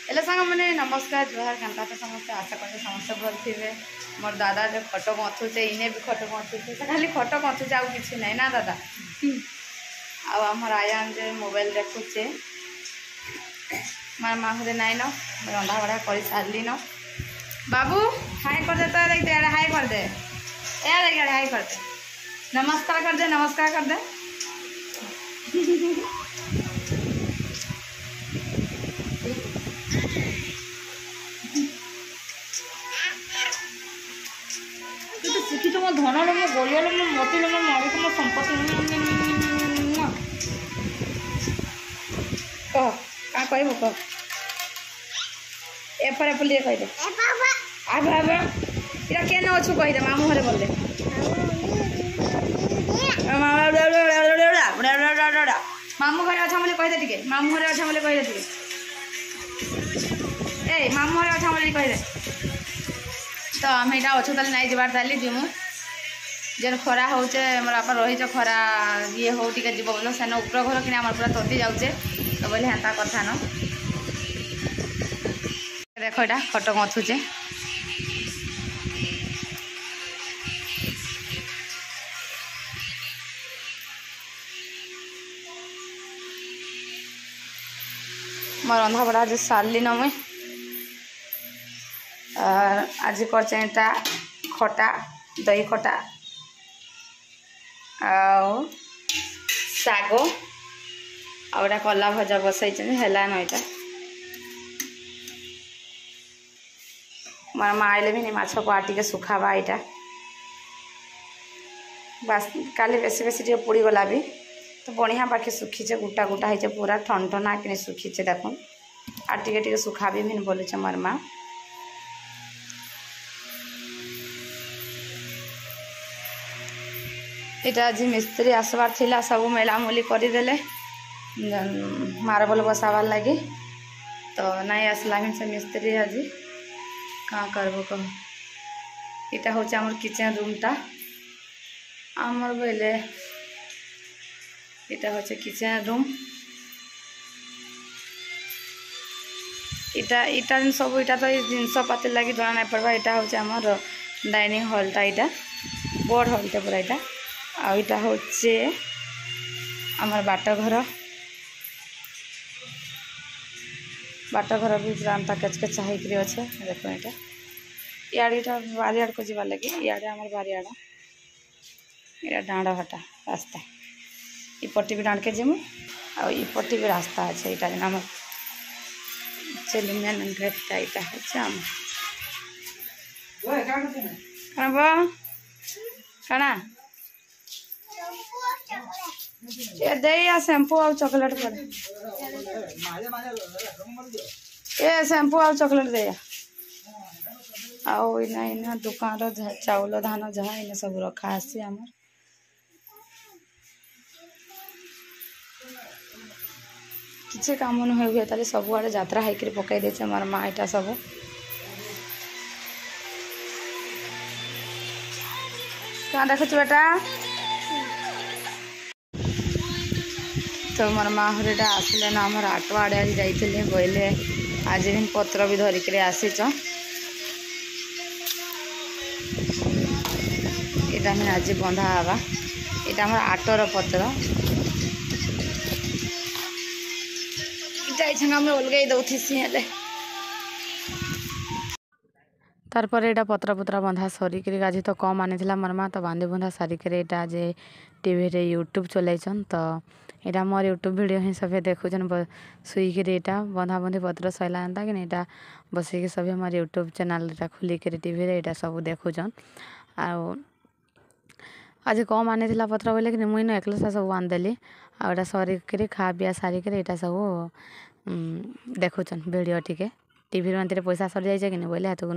Hello सांग मैंने नमस्कार जुहार केनता तो समस्ते आशा करते समस्ते भल थे। मोर दादा जो खट गथुचे इने भी खट गथुचे से खाली खट गथुचे आउ किसी ना ना दादा आमर आयान जे मोबाइल देखुचे मार माँ घरे नाइन रंधा बढ़ा कर सारे न बाबू हाय कर दे तो देखते हाय कर दे यार हाय कर दे नमस्कार कर दे नमस्कार कर दे सीखी तो मो धन लो मो गलिया लो मो मोती लो मो मारी को मो संपत्ति कह क्या कहबू कह एपर एपर लिए कह दे आब आब इरा केन अछु कह दे मामू घरे बोले मामू घरे अच्छा बोले कह दे टिके मामू घरे अच्छा बोले कह दे टिके ए मामू घरे अच्छा बोले कह दे तो आम यहाँ अच्छे ताले नहीं जबार ताली जीमु जेन खरा होचे मोर आप रही खरा ये हो टे जीव बोल सेन उपर घर कि पूरा तती जाऊे तो बोले हेन्ता कथा न देख यहाँ खट गथुचे मोर रंधा बड़ा जो सारली न मुई आज करटा खटा दही खटा साग आउटा कला भजा बसई है न यहाँ मोर माँ आइले भी नहीं माछ को आटिके सुखावा यहाँ बास काली बेसी बेसी टे पोड़ी गला भी तो बढ़िया बाकी सुखीचे गुटा गुटा है पूरा ठन ठना कि सुखीचे देख आटिके सुखा भी बोलुचे मोर माँ इटा आज मिस्त्री आसबार थिला सब मेलामूली करदेले मार्बल बसाबार लगी तो नहीं आसला से मिस्त्री आज क्या करब कह इटा हूँ आम किचेन रूमटा आमर बोले इटा हूँ किचेन रूम इटा इटा सब इटा तो जिनस पाति लगी जना नहीं पड़वा इटा हूँ आमर डाइनिंग हॉलटा इटा बड़ हॉलटे पूरा इटा आईटा हूँ आमर बाटघर भी पूरा अंता केचकेच होकर अच्छे देख यहाँ इटा बारियाड़ को जीवार लगे इे आम बारियाड़ या डाँड हटा रास्ता इपट्टी भी डाँड के जीमु आईपट्टी भी रास्ता अच्छे यहाँ आम चली मेन गेटा यहाँ हूँ कणा ये दे या शैम्पू और चॉकलेट पर ये शैम्पू और चॉकलेट दे आओ इना इना दुकान चाउल धान जहाँ इन सब रखा आसी आमर किसी काम न हुए ताले सब आड़े यात्रा होकर पकई देचे मोर माँ यहाँ सब क्या देखु बेटा तो मोर माँ हरटा आसले ना आम आटो आड़े आज जाइए बोले आज भी पत्र भी धरिक आसीच यहाँ ही आज बंधा हवा यहाँ आम आटर पत्र यहाँ आम अलगाई दौथी हेले तारपर यहाँ पत्र पुत्रा बंधा सरिक आज तो कम आनी मोर माँ तो बांधी बुंधा सारिक यहाँ आज टीवी रे यूट्यूब चलैन तो यहाँ मोर यूट्यूब वीडियो ही सभी देखुन शुईक यहाँ बंधा बंधी पत्र सैला एंता कि यहाँ बसिक सभी हमारे यूट्यूब चैनल खोलिक टीवी रे यहाँ सब देखुन आज कम आनी पत्र बोले कि मुई न एकला सब आनदेली आटा सरिक खा पिया सारिक यहाँ सब देखुन वीडियो टिके टीवी अंत पैसा सर जाइए कि बोले हेतु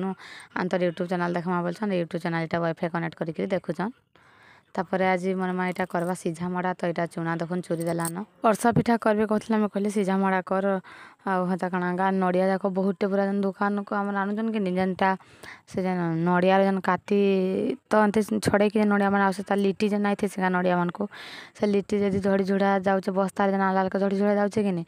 आंतर यूट्यूब चैनल देखमा बोलछन यूट्यूब चैनल यहाँ वाईफाई कनेक्ट करके देखुन तापर आज मोर माँ यहाँ करवा सीझा मड़ा तो यहाँ चूना देखुन चूरी देलान अरसा पिठा करबे कहला मैं कहली सीझा मड़ा कर आता कणा गा नड़िया जाक बहुते पूरा जन दुकान को आम आणुन कि जेनटा से जेन नड़िया जेन काटी तो अंत छड़े कि नड़िया मान आस लिटी जेन आई थे से नड़िया मान को से लिटी जब झड़ी झुड़ा जाऊे बस्तार जेन आला आलका झड़ी झुड़ा जाऊे कि नहीं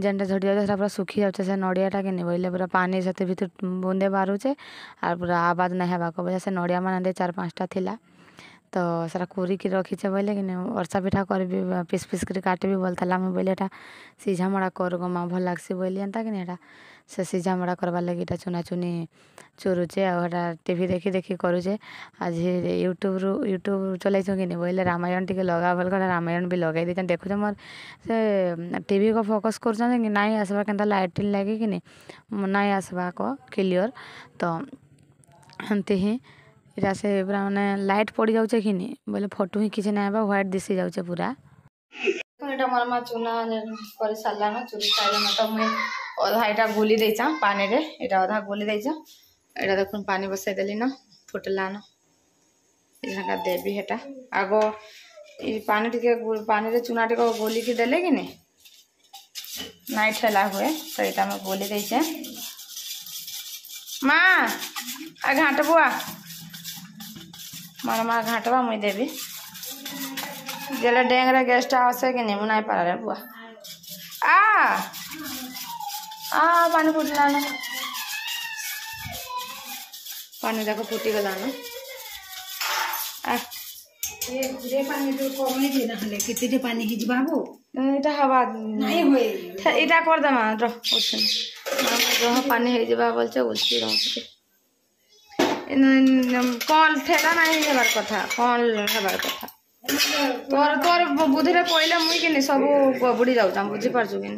जेनटा झड़ी जाऊे पूरा सुखी जाऊे से नड़ियाटा कि नहीं बोले पूरा पानी से भीतर बूंदे बाहरुचे और पूरा आवाज नहीं हेबाक वजह से नड़िया मान 4-5टा थिला तो सारा कोरिकी रखीचे बोले कि अरसा पिठा कर पिस पिस कर काटबी बोलता मुझे बोले एटा सीझा मड़ा कर गो माँ भल लगसी बोली एंता कि नहीं से सीझा मड़ा करवा लगी चुना चुनी चोरुचे आटा टीवी देखी देखी करुचे आज यूट्यूब चलाई कि नहीं बोले रामायण टी लगा बोल रामायण भी लगे दी देखुचे मोर से टीवी को फोकस कर कि नहीं आसवा के लाइट लगे कि नहीं आसवा को क्लियर तो एमती ही इरा से पूरा माने लाइट पड़ जाऊे कि नहीं बोले फोटो ही किसी ना व्हाइट दिशी जाऊे पूरा यहाँ मोर माँ चूना कर सारा न चूरी सारे तो मुझे अधा यहाँ गुली देचा पानी रे यहाँ अधा गुली देचा यहाँ देख पानी बसाई देली न फुटला न देवी हेटा आग पानी टे पानी रे चूना टे गोली की देले कि नहीं नाई ठेला हुए तो यहाँ मैं गोली देचे माँ आ घाटबुआ मोर माँ घाटवा मुई देवी जेले डेंगरे गेस्ट आसे कि नहीं मुनाई पारा रे बुआ आ पानी फुटला न पानी देखो फुटी गला न ये पानी तो कम ही देना हले कितने पानी ही बाबू इटा हवा नहीं होए इटा कर दमा रो उछन जो पानी हे जबा बोलचे उल्टी रहते कौन ठेला नहीं हेबार कथा कौन हेबार कथा तोर तोर बुद्धि रे पहिले मुई कि सब गबुड़ी जाऊँ बुझी पारछु कि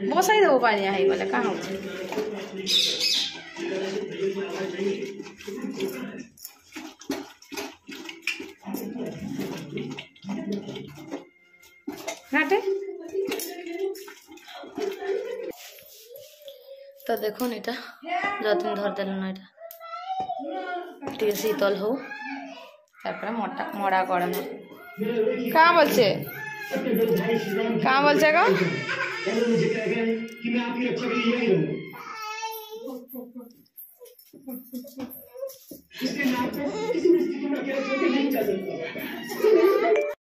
बसाई देव पानी यहाँ बोले कहाँ घाटे तो देखो इटा जतिन धरदेल ना टे शीतल हो मड़ा गरम कहाँ बोलছে कहाँ बोलছে गो कि मैं आपकी रक्षा के लिए यही रहूं इसके नाम पे किसी भी स्थिति में अकेले नहीं चल सकता